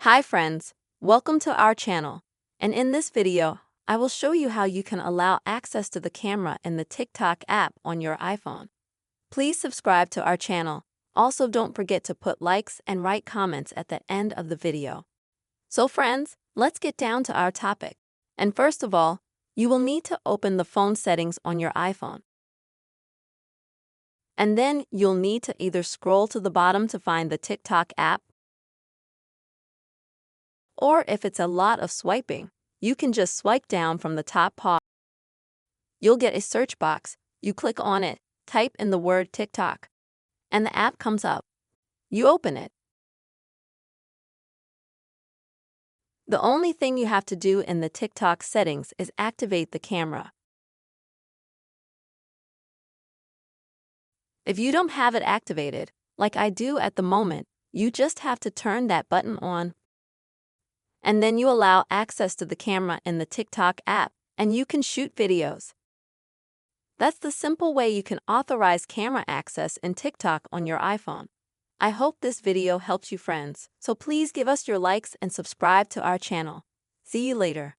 Hi friends, welcome to our channel. And in this video, I will show you how you can allow access to the camera in the TikTok app on your iPhone. Please subscribe to our channel. Also, don't forget to put likes and write comments at the end of the video. So friends, let's get down to our topic. And first of all, you will need to open the phone settings on your iPhone. And then you'll need to either scroll to the bottom to find the TikTok app, or if it's a lot of swiping, you can just swipe down from the top paw. You'll get a search box. You click on it, type in the word TikTok, and the app comes up. You open it. The only thing you have to do in the TikTok settings is activate the camera. If you don't have it activated, like I do at the moment, you just have to turn that button on. And then you allow access to the camera in the TikTok app, and you can shoot videos. That's the simple way you can authorize camera access in TikTok on your iPhone. I hope this video helps you friends, so please give us your likes and subscribe to our channel. See you later.